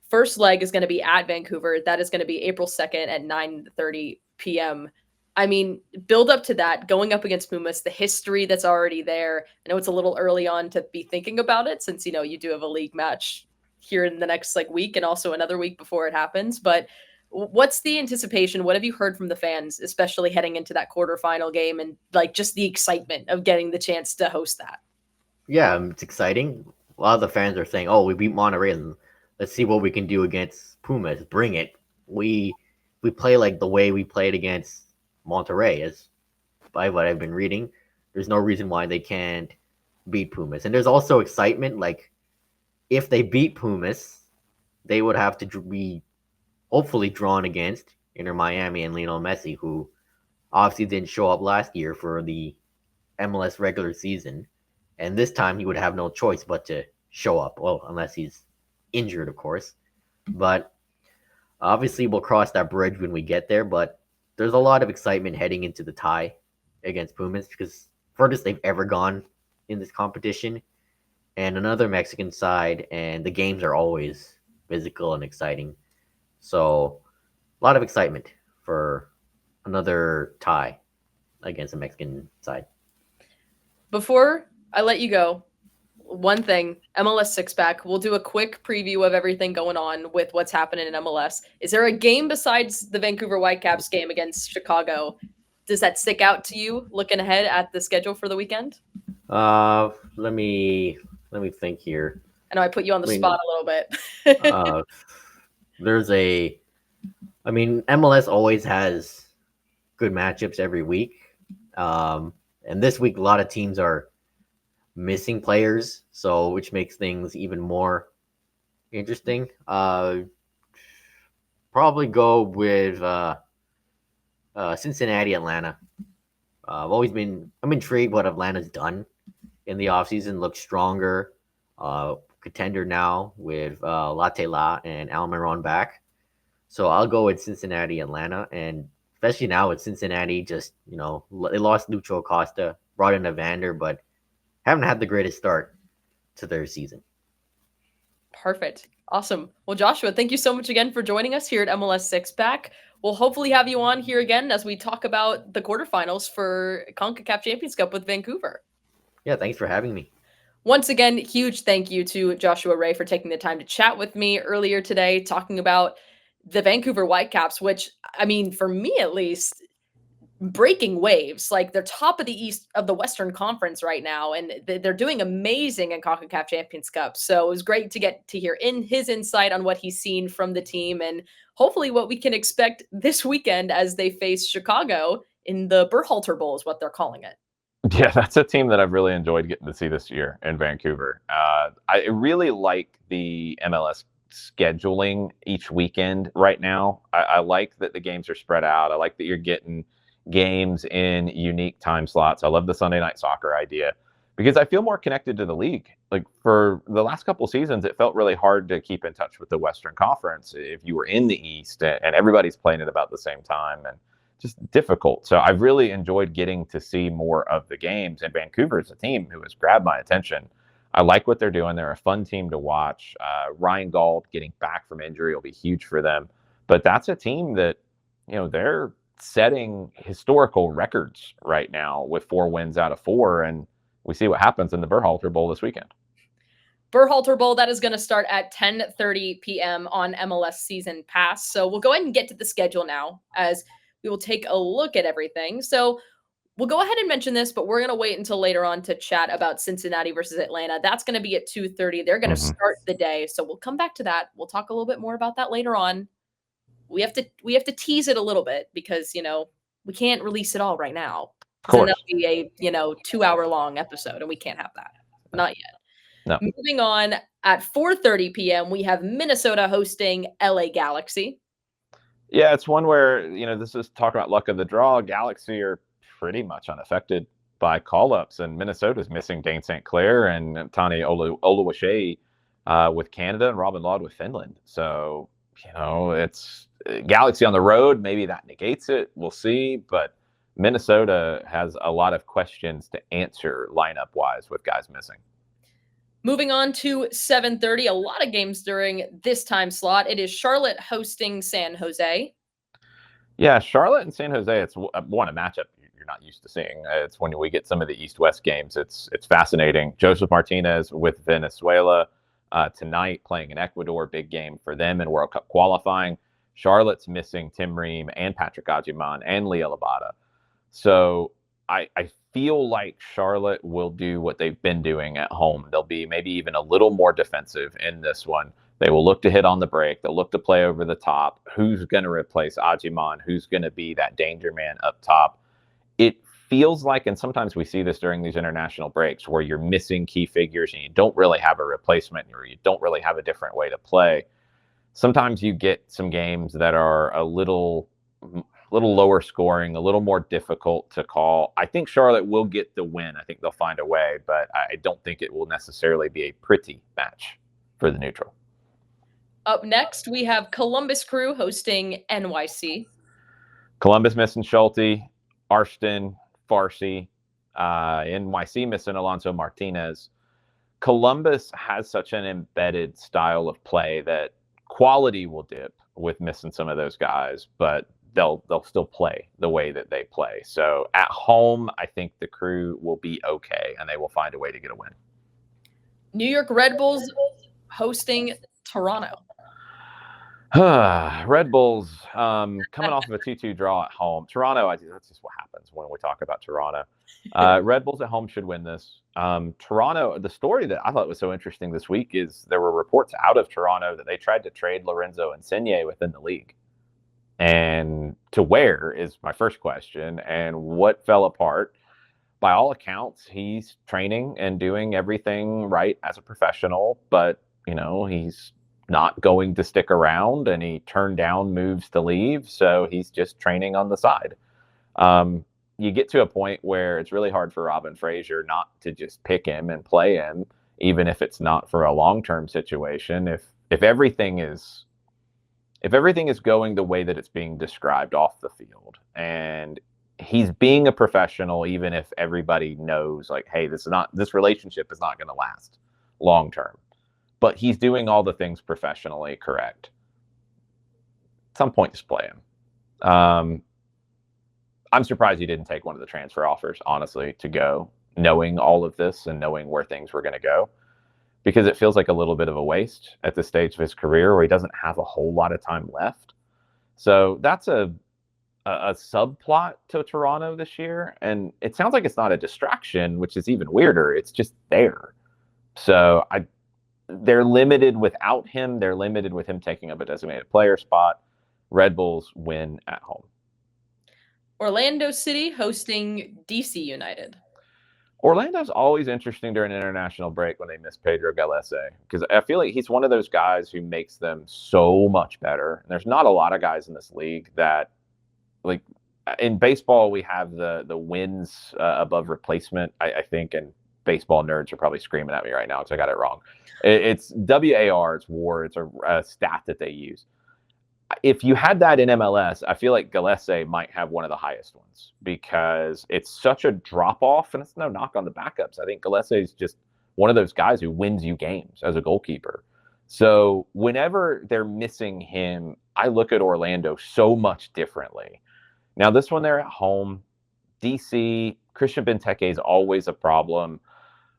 Speaker 1: first leg is going to be at Vancouver. That is going to be April 2nd at 9:30 p.m. I mean, build up to that, going up against Pumas, the history that's already there. I know it's a little early on to be thinking about it since, you do have a league match here in the next week and also another week before it happens. But what's the anticipation? What have you heard from the fans, especially heading into that quarterfinal game and just the excitement of getting the chance to host that?
Speaker 3: Yeah, it's exciting. A lot of the fans are saying, "Oh, we beat Monterrey, and let's see what we can do against Pumas. Bring it." We play like the way we played against Monterrey, as by what I've been reading. There's no reason why they can't beat Pumas. And there's also excitement, like if they beat Pumas, they would have to be hopefully drawn against Inter Miami and Lionel Messi, who obviously didn't show up last year for the MLS regular season. And this time he would have no choice but to show up. Well, unless he's injured, of course. But obviously we'll cross that bridge when we get there. But there's a lot of excitement heading into the tie against Pumas because furthest they've ever gone in this competition. And another Mexican side, and the games are always physical and exciting. So a lot of excitement for another tie against the Mexican side.
Speaker 1: Before I let you go, one thing, MLS six pack. We'll do a quick preview of everything going on with what's happening in MLS. Is there a game besides the Vancouver Whitecaps game against Chicago? Does that stick out to you looking ahead at the schedule for the weekend?
Speaker 3: Let me think here.
Speaker 1: I know I put you on the spot a little bit.
Speaker 3: MLS always has good matchups every week. And this week, a lot of teams are missing players, which makes things even more interesting. Probably go with Cincinnati, Atlanta. I'm intrigued what Atlanta's done in the offseason. Looks stronger. Contender now with Latte La and Almiron back. So I'll go with Cincinnati, Atlanta, and especially now with Cincinnati, just, they lost Lucho Acosta, brought in Evander, but haven't had the greatest start to their season.
Speaker 1: Perfect. Awesome. Well, Joshua, thank you so much again for joining us here at MLS Six Pack. We'll hopefully have you on here again as we talk about the quarterfinals for CONCACAF Champions Cup with Vancouver.
Speaker 3: Yeah, thanks for having me.
Speaker 1: Once again, huge thank you to Joshua Ray for taking the time to chat with me earlier today, talking about the Vancouver Whitecaps, which, I mean, for me at least, breaking waves. They're top of the East of the Western Conference right now, and they're doing amazing in CONCACAF Champions Cup. So it was great to get to hear his insight on what he's seen from the team and hopefully what we can expect this weekend as they face Chicago in the Berhalter Bowl is what they're calling it.
Speaker 2: Yeah, that's a team that I've really enjoyed getting to see this year in Vancouver. I really like the MLS scheduling each weekend right now. I like that the games are spread out. I like that you're getting games in unique time slots. I love the Sunday night soccer idea because I feel more connected to the league. For the last couple of seasons, it felt really hard to keep in touch with the Western Conference if you were in the East and everybody's playing at about the same time and just difficult. So I've really enjoyed getting to see more of the games, and Vancouver is a team who has grabbed my attention. I like what they're doing. They're a fun team to watch. Ryan Gauld getting back from injury will be huge for them. But that's a team that, they're setting historical records right now with 4 wins out of 4. And we see what happens in the Berhalter Bowl this weekend.
Speaker 1: Berhalter Bowl, that is going to start at 10:30 p.m. on MLS Season Pass. So we'll go ahead and get to the schedule now as we will take a look at everything. So We'll go ahead and mention this, but we're going to wait until later on to chat about Cincinnati versus Atlanta. That's going to be at 2:30. They're going to start the day, so we'll come back to that. We'll talk a little bit more about that later on. We have to tease it a little bit because, we can't release it all right now.
Speaker 2: Of course.
Speaker 1: Then that'll be a, 2-hour long episode, and we can't have that. Not yet.
Speaker 2: No.
Speaker 1: Moving on, at 4:30 p.m., we have Minnesota hosting LA Galaxy.
Speaker 2: Yeah, it's one where, this is talking about luck of the draw. Galaxy are pretty much unaffected by call-ups, and Minnesota's missing Dane St. Clair and Tani Oluwaseyi with Canada and Robin Lod with Finland. So, it's Galaxy on the road. Maybe that negates it. We'll see. But Minnesota has a lot of questions to answer lineup-wise with guys missing.
Speaker 1: Moving on to 7:30, a lot of games during this time slot. It is Charlotte hosting San Jose.
Speaker 2: Yeah, Charlotte and San Jose, it's a matchup you're not used to seeing. It's when we get some of the East-West games. It's fascinating. Joseph Martinez with Venezuela tonight playing in Ecuador, big game for them in World Cup qualifying. Charlotte's missing Tim Ream and Patrick Agyemang and Leo Labada. So I feel like Charlotte will do what they've been doing at home. They'll be maybe even a little more defensive in this one. They will look to hit on the break. They'll look to play over the top. Who's going to replace Agyemang? Who's going to be that danger man up top? It feels like, and sometimes we see this during these international breaks, where you're missing key figures and you don't really have a replacement, or you don't really have a different way to play. Sometimes you get some games that are a little lower scoring, a little more difficult to call. I think Charlotte will get the win. I think they'll find a way, but I don't think it will necessarily be a pretty match for the neutral.
Speaker 1: Up next, we have Columbus Crew hosting NYC.
Speaker 2: Columbus missing Schulte, Arston, Farsi, NYC missing Alonso Martinez. Columbus has such an embedded style of play that quality will dip with missing some of those guys, but they'll still play the way that they play. So at home, I think the Crew will be okay, and they will find a way to get a win.
Speaker 1: New York Red Bulls hosting Toronto.
Speaker 2: Red Bulls coming off of a 2-2 draw at home. Toronto, that's just what happens when we talk about Toronto. Red Bulls at home should win this. Toronto, the story that I thought was so interesting this week is there were reports out of Toronto that they tried to trade Lorenzo Insigne within the league. And to where is my first question, and what fell apart? By all accounts, he's training and doing everything right as a professional, but, he's not going to stick around, and he turned down moves to leave, so he's just training on the side. You get to a point where it's really hard for Robin Fraser not to just pick him and play him, even if it's not for a long-term situation. If everything is going the way that it's being described off the field, and he's being a professional, even if everybody knows, like, hey, this relationship is not going to last long-term, but he's doing all the things professionally correct, at some point just play him. I'm surprised he didn't take one of the transfer offers, honestly, to go, knowing all of this and knowing where things were going to go, because it feels like a little bit of a waste at this stage of his career where he doesn't have a whole lot of time left. So that's a subplot to Toronto this year. And it sounds like it's not a distraction, which is even weirder. It's just there. So they're limited without him. They're limited with him taking up a designated player spot. Red Bulls win at home.
Speaker 1: Orlando City hosting DC United.
Speaker 2: Orlando's always interesting during an international break when they miss Pedro Gallese, because I feel like he's one of those guys who makes them so much better. And there's not a lot of guys in this league that, like, in baseball, we have the wins above replacement, I think, and baseball nerds are probably screaming at me right now because I got it wrong. It's WAR, it's WAR, it's a stat that they use. If you had that in MLS, I feel like Gallese might have one of the highest ones, because it's such a drop-off, and it's no knock on the backups. I think Gallese is just one of those guys who wins you games as a goalkeeper. So whenever they're missing him, I look at Orlando so much differently. Now, this one, they're at home. DC, Christian Benteke is always a problem.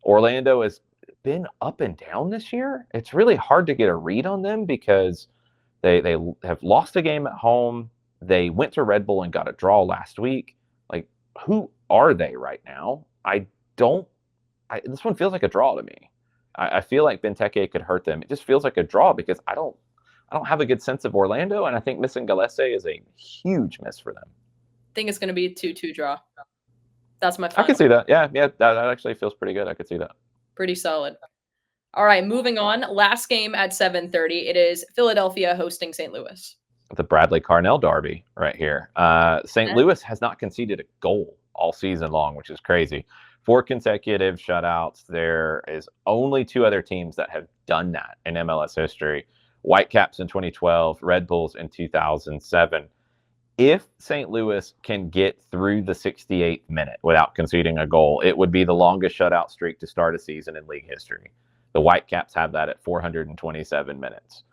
Speaker 2: Orlando has been up and down this year. It's really hard to get a read on them because they have lost a game at home. They went to Red Bull and got a draw last week. Like, who are they right now? This one feels like a draw to me. I feel like Benteke could hurt them. It just feels like a draw because I don't have a good sense of Orlando, and I think missing Gillespie is a huge miss for them.
Speaker 1: I think it's going to be a 2-2 draw. That's my
Speaker 2: final. I can see that. Yeah, that actually feels pretty good. I could see that.
Speaker 1: Pretty solid. All right, moving on. Last game at 7:30. It is Philadelphia hosting St. Louis.
Speaker 2: The Bradley Carnell derby right here. St. Louis has not conceded a goal all season long, which is crazy. 4 consecutive shutouts. There is only 2 other teams that have done that in MLS history. Whitecaps in 2012, Red Bulls in 2007. If St. Louis can get through the 68th minute without conceding a goal, it would be the longest shutout streak to start a season in league history. The Whitecaps have that at 427 minutes.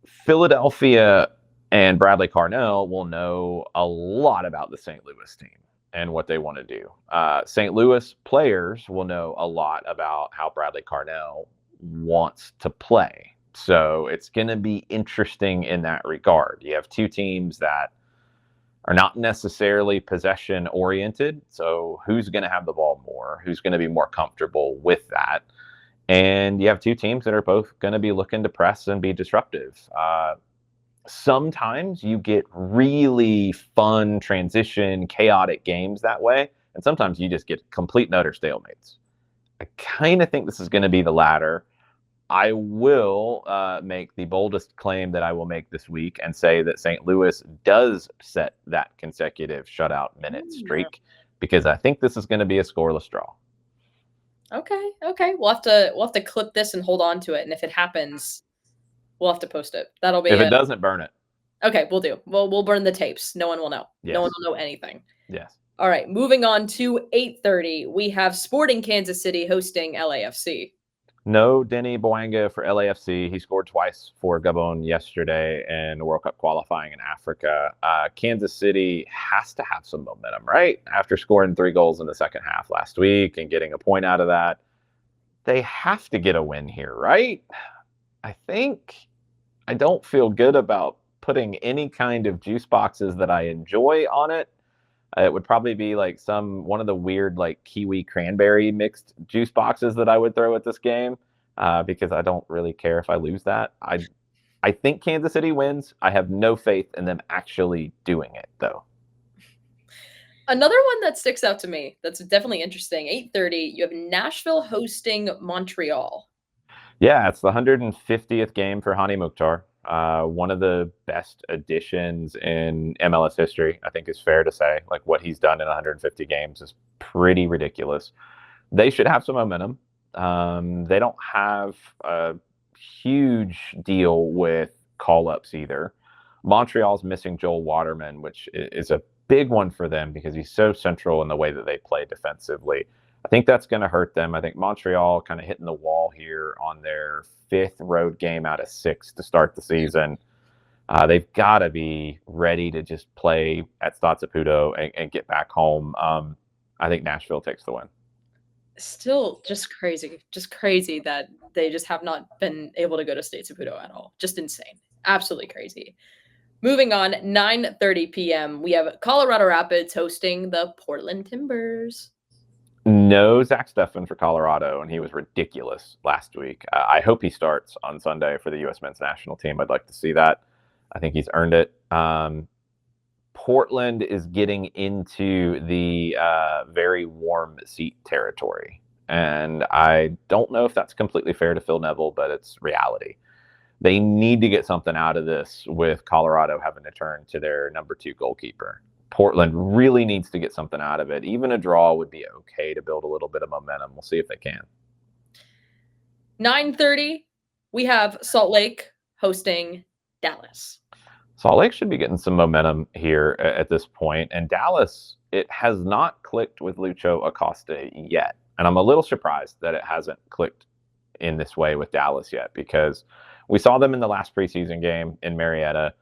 Speaker 2: Philadelphia and Bradley Carnell will know a lot about the St. Louis team and what they want to do. St. Louis players will know a lot about how Bradley Carnell wants to play. So it's going to be interesting in that regard. You have 2 teams that are not necessarily possession oriented. So who's going to have the ball more? Who's going to be more comfortable with that? And you have 2 teams that are both going to be looking to press and be disruptive. Sometimes you get really fun transition, chaotic games that way. And sometimes you just get complete and utter stalemates. I kind of think this is going to be the latter. I will make the boldest claim that I will make this week and say that St. Louis does set that consecutive shutout minute streak because I think this is going to be a scoreless draw.
Speaker 1: Okay. We'll have to clip this and hold on to it, and if it happens, we'll have to post it. That'll be
Speaker 2: if it doesn't, burn it.
Speaker 1: Okay, we'll do. We'll burn the tapes. No one will know.
Speaker 2: Yes.
Speaker 1: No one will know anything.
Speaker 2: Yes.
Speaker 1: All right, moving on to 8:30. We have Sporting Kansas City hosting LAFC.
Speaker 2: No Denny Boanga for LAFC. He scored twice for Gabon yesterday in World Cup qualifying in Africa. Kansas City has to have some momentum, right? After scoring 3 goals in the second half last week and getting a point out of that, they have to get a win here, right? I don't feel good about putting any kind of juice boxes that I enjoy on it. It would probably be like one of the weird like kiwi cranberry mixed juice boxes that I would throw at this game because I don't really care if I lose that. I think Kansas City wins. I have no faith in them actually doing it, though.
Speaker 1: Another one that sticks out to me that's definitely interesting, 8:30, you have Nashville hosting Montreal.
Speaker 2: Yeah, it's the 150th game for Hani Mukhtar. One of the best additions in MLS history, I think is fair to say. Like what he's done in 150 games is pretty ridiculous. They should have some momentum. They don't have a huge deal with call-ups either. Montreal's missing Joel Waterman, which is a big one for them because he's so central in the way that they play defensively. I think that's going to hurt them. I think Montreal kind of hitting the wall here on their 5th road game out of 6 to start the season. They've got to be ready to just play at Stade Saputo and get back home. I think Nashville takes the win.
Speaker 1: Still just crazy that they just have not been able to go to Stade Saputo at all. Just insane. Absolutely crazy. Moving on, 9:30 p.m. We have Colorado Rapids hosting the Portland Timbers.
Speaker 2: No Zach Steffen for Colorado, and he was ridiculous last week. I hope he starts on Sunday for the U.S. men's national team. I'd like to see that. I think he's earned it. Portland is getting into the very warm seat territory, and I don't know if that's completely fair to Phil Neville, but it's reality. They need to get something out of this with Colorado having to turn to their number 2 goalkeeper. Portland really needs to get something out of it. Even a draw would be okay to build a little bit of momentum. We'll see if they can.
Speaker 1: 9:30, we have Salt Lake hosting Dallas.
Speaker 2: Salt Lake should be getting some momentum here at this point. And Dallas, it has not clicked with Lucho Acosta yet. And I'm a little surprised that it hasn't clicked in this way with Dallas yet because we saw them in the last preseason game in Marietta.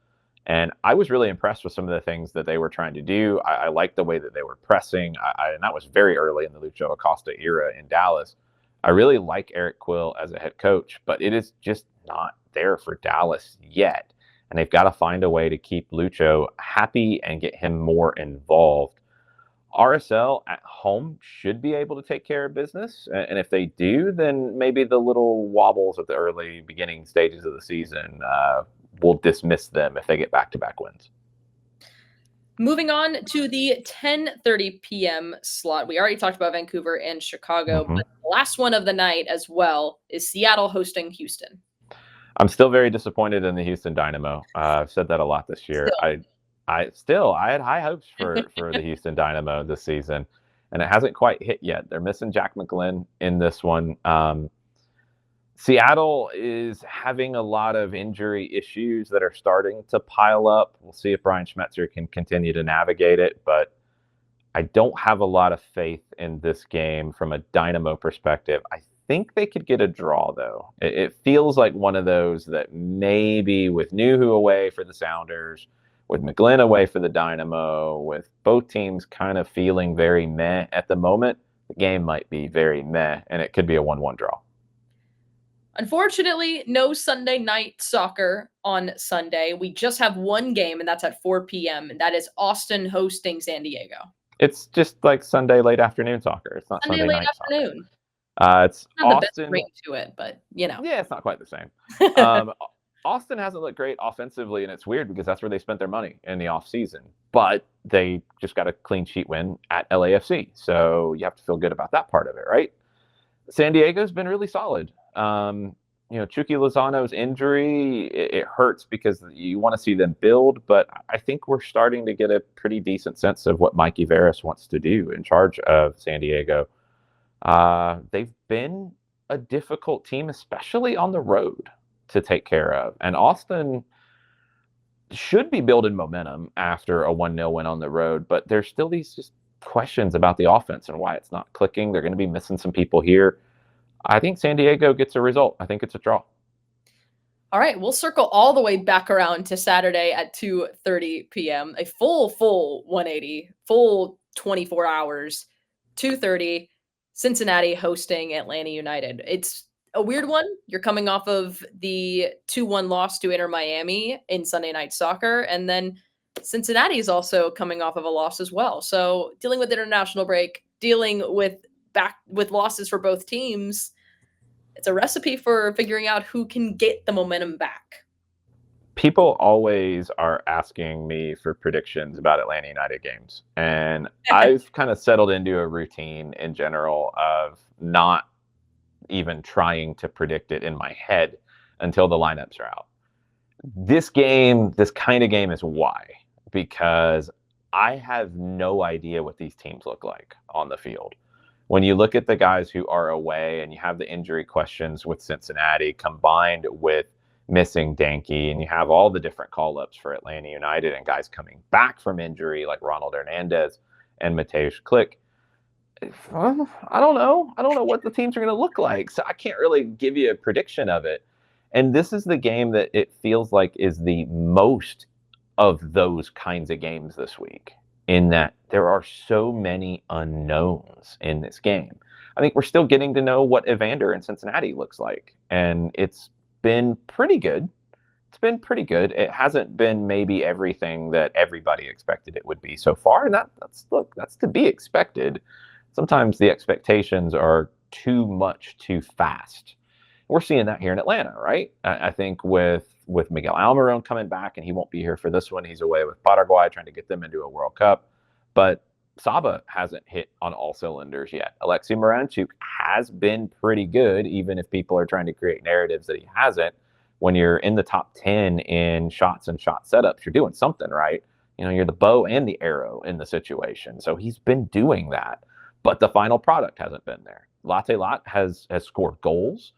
Speaker 2: And I was really impressed with some of the things that they were trying to do. I liked the way that they were pressing. And that was very early in the Lucho Acosta era in Dallas. I really like Eric Quill as a head coach, but it is just not there for Dallas yet. And they've got to find a way to keep Lucho happy and get him more involved. RSL at home should be able to take care of business. And if they do, then maybe the little wobbles at the early beginning stages of the season will dismiss them if they get back-to-back wins.
Speaker 1: Moving on to the 10:30 p.m. slot. We already talked about Vancouver and Chicago, but the last one of the night as well is Seattle hosting Houston.
Speaker 2: I'm still very disappointed in the Houston Dynamo. I've said that a lot this year. I had high hopes for the Houston Dynamo this season, and it hasn't quite hit yet. They're missing Jack McGlynn in this one. Seattle is having a lot of injury issues that are starting to pile up. We'll see if Brian Schmetzer can continue to navigate it, but I don't have a lot of faith in this game from a Dynamo perspective. I think they could get a draw, though. It feels like one of those that maybe with Nuhu away for the Sounders, with McGlynn away for the Dynamo, with both teams kind of feeling very meh at the moment, the game might be very meh, and it could be a 1-1 draw.
Speaker 1: Unfortunately, no Sunday night soccer on Sunday. We just have one game, and that's at 4 p.m., and that is Austin hosting San Diego.
Speaker 2: It's just like Sunday late afternoon soccer. It's not
Speaker 1: Sunday
Speaker 2: night
Speaker 1: late afternoon.
Speaker 2: Soccer. It's
Speaker 1: not
Speaker 2: Austin.
Speaker 1: The best ring to it, but
Speaker 2: Yeah, it's not quite the same. Austin hasn't looked great offensively, and it's weird because that's where they spent their money in the offseason. But they just got a clean sheet win at LAFC, so you have to feel good about that part of it, right? San Diego's been really solid. Chucky Lozano's injury, it hurts because you want to see them build, but I think we're starting to get a pretty decent sense of what Mikey Veras wants to do in charge of San Diego. They've been a difficult team, especially on the road, to take care of. And Austin should be building momentum after a 1-0 win on the road, but there's still these just questions about the offense and why it's not clicking. They're going to be missing some people here. I think San Diego gets a result. I think it's a draw.
Speaker 1: All right, we'll circle all the way back around to Saturday at 2:30 p.m. A full 180, full 24 hours, 2:30, Cincinnati hosting Atlanta United. It's a weird one. You're coming off of the 2-1 loss to Inter Miami in Sunday Night Soccer, and then Cincinnati is also coming off of a loss as well. So dealing with international break, dealing with losses for both teams, it's a recipe for figuring out who can get the momentum back.
Speaker 2: People always are asking me for predictions about Atlanta United games, and I've kind of settled into a routine in general of not even trying to predict it in my head until the lineups are out. This kind of game is why, because I have no idea what these teams look like on the field. When you look at the guys who are away and you have the injury questions with Cincinnati combined with missing Danke, and you have all the different call-ups for Atlanta United and guys coming back from injury like Ronald Hernandez and Mateusz Klich, I don't know. I don't know what the teams are going to look like, so I can't really give you a prediction of it. And this is the game that it feels like is the most of those kinds of games this week, in that there are so many unknowns in this game. I think we're still getting to know what Evander in Cincinnati looks like, and it's been pretty good. It hasn't been maybe everything that everybody expected it would be so far, and that's to be expected. Sometimes the expectations are too much too fast. We're seeing that here in Atlanta, right? I think with Miguel Almiron coming back, and he won't be here for this one. He's away with Paraguay trying to get them into a World Cup. But Saba hasn't hit on all cylinders yet. Alexei Miranchuk has been pretty good, even if people are trying to create narratives that he hasn't. When you're in the top 10 in shots and shot setups, you're doing something right. You're the bow and the arrow in the situation. So he's been doing that. But the final product hasn't been there. Latte Lot has scored goals.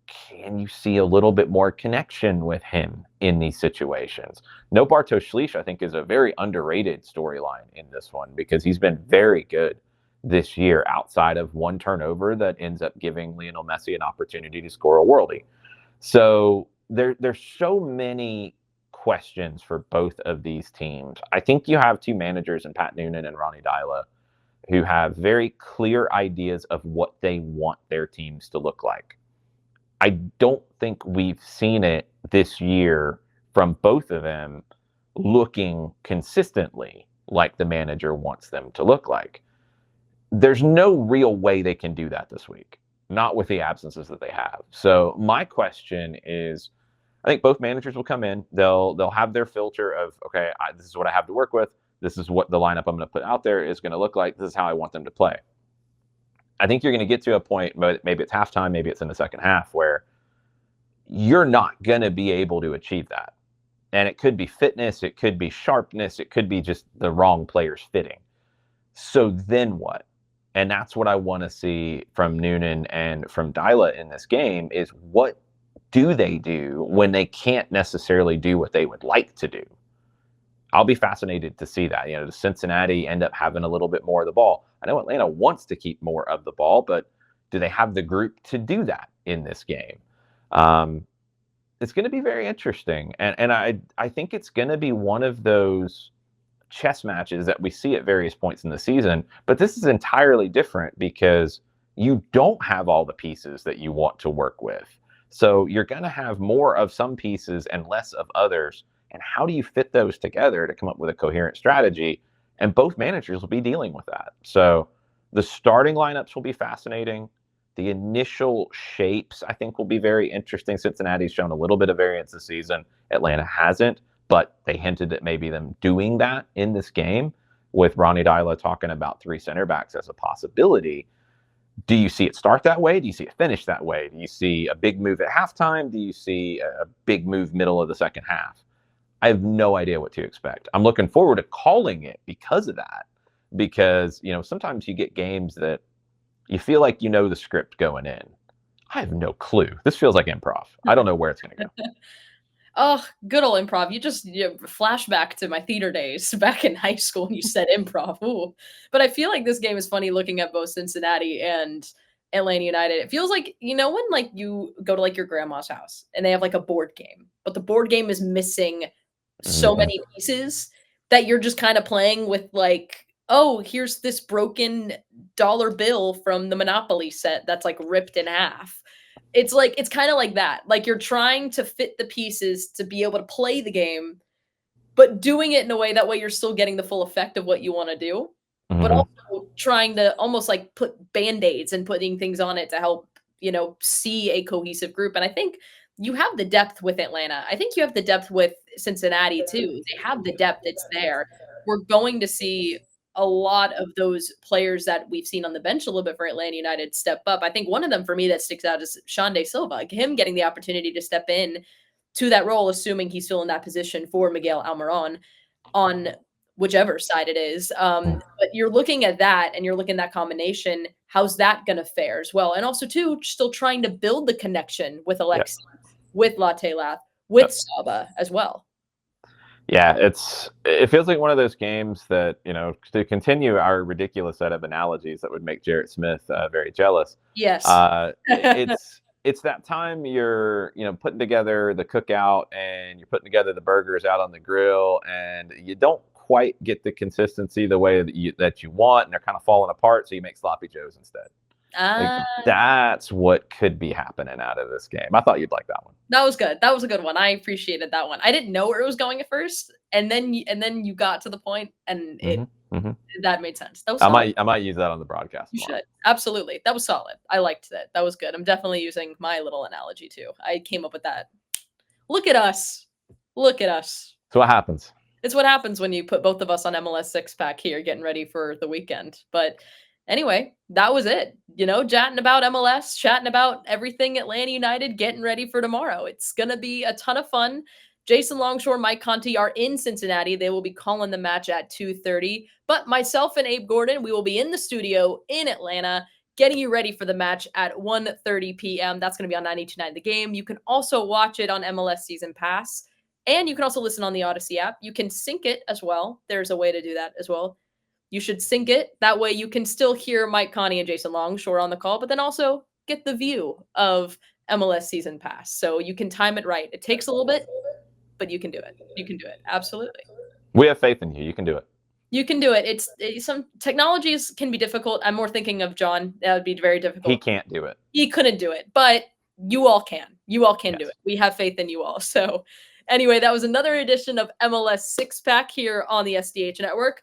Speaker 2: Can you see a little bit more connection with him in these situations? No Bartosz Szlich, I think, is a very underrated storyline in this one because he's been very good this year outside of one turnover that ends up giving Lionel Messi an opportunity to score a worldie. So there's so many questions for both of these teams. I think you have two managers in Pat Noonan and Ronnie Dyla who have very clear ideas of what they want their teams to look like. I don't think we've seen it this year from both of them looking consistently like the manager wants them to look like. There's no real way they can do that this week, not with the absences that they have. So my question is, I think both managers will come in. They'll have their filter of, okay, this is what I have to work with. This is what the lineup I'm going to put out there is going to look like. This is how I want them to play. I think you're going to get to a point, maybe it's halftime, maybe it's in the second half, where you're not going to be able to achieve that. And it could be fitness, it could be sharpness, it could be just the wrong players fitting. So then what? And that's what I want to see from Noonan and from Dyla in this game is what do they do when they can't necessarily do what they would like to do? I'll be fascinated to see that. Does Cincinnati end up having a little bit more of the ball? I know Atlanta wants to keep more of the ball, but do they have the group to do that in this game? It's going to be very interesting. And I think it's going to be one of those chess matches that we see at various points in the season, but this is entirely different because you don't have all the pieces that you want to work with. So you're going to have more of some pieces and less of others. And how do you fit those together to come up with a coherent strategy? And both managers will be dealing with that. So the starting lineups will be fascinating. The initial shapes, I think, will be very interesting. Cincinnati's shown a little bit of variance this season. Atlanta hasn't. But they hinted at maybe them doing that in this game with Ronnie Dyla talking about 3 center backs as a possibility. Do you see it start that way? Do you see it finish that way? Do you see a big move at halftime? Do you see a big move middle of the second half? I have no idea what to expect. I'm looking forward to calling it because of that. Because, sometimes you get games that you feel like you know the script going in. I have no clue. This feels like improv. I don't know where it's going to go.
Speaker 1: Oh, good old improv. You flashback to my theater days back in high school when you said improv. Ooh. But I feel like this game is funny looking at both Cincinnati and Atlanta United. It feels like, when you go to your grandma's house and they have a board game, but the board game is missing so many pieces that you're just kind of playing with oh, here's this broken dollar bill from the Monopoly set that's ripped in half. It's kind of like that. You're trying to fit the pieces to be able to play the game, but doing it in a way that way you're still getting the full effect of what you want to do, but also trying to almost put band-aids and putting things on it to help, see a cohesive group. And I think you have the depth with Atlanta. I think you have the depth with Cincinnati too. They have the depth. It's there. We're going to see a lot of those players that we've seen on the bench a little bit for Atlanta United step up. I think one of them for me that sticks out is Sean De Silva, him getting the opportunity to step in to that role, assuming he's still in that position for Miguel Almiron on whichever side it is. But you're looking at that and you're looking at that combination. How's that going to fare as well? And also too, still trying to build the connection with Alexi, with Latte Lath, with Saba as well.
Speaker 2: Yeah, it feels like one of those games that, to continue our ridiculous set of analogies that would make Jarrett Smith very jealous.
Speaker 1: Yes.
Speaker 2: It's that time you're, putting together the cookout and you're putting together the burgers out on the grill and you don't quite get the consistency the way that you want and they're kind of falling apart. So you make sloppy joes instead. That's what could be happening out of this game. I thought you'd like that one.
Speaker 1: That was good. That was a good one. I appreciated that one. I didn't know where it was going at first, and then you got to the point, and that made sense. That was solid.
Speaker 2: I might use that on the broadcast.
Speaker 1: You should absolutely. That was solid. I liked that. That was good. I'm definitely using my little analogy too. I came up with that. Look at us. Look at us.
Speaker 2: So what happens?
Speaker 1: It's what happens when you put both of us on MLS 6-pack here, getting ready for the weekend. But anyway, that was it. Chatting about MLS, chatting about everything Atlanta United, getting ready for tomorrow. It's going to be a ton of fun. Jason Longshore, Mike Conti are in Cincinnati. They will be calling the match at 2:30. But myself and Abe Gordon, we will be in the studio in Atlanta, getting you ready for the match at 1:30 p.m. That's going to be on 92.9 The Game. You can also watch it on MLS Season Pass. And you can also listen on the Odyssey app. You can sync it as well. There's a way to do that as well. You should sync it. That way you can still hear Mike Conti and Jason Longshore on the call, but then also get the view of MLS Season Pass. So you can time it right. It takes a little bit, but you can do it. You can do it. Absolutely.
Speaker 2: We have faith in you. You can do it.
Speaker 1: You can do it. It's some technologies can be difficult. I'm more thinking of John. That would be very difficult.
Speaker 2: He can't do it.
Speaker 1: He couldn't do it, but you all can. You all can do it. We have faith in you all. So anyway, that was another edition of MLS 6-Pack here on the SDH Network.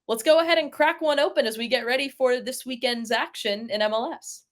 Speaker 1: Let's go ahead and crack one open as we get ready for this weekend's action in MLS.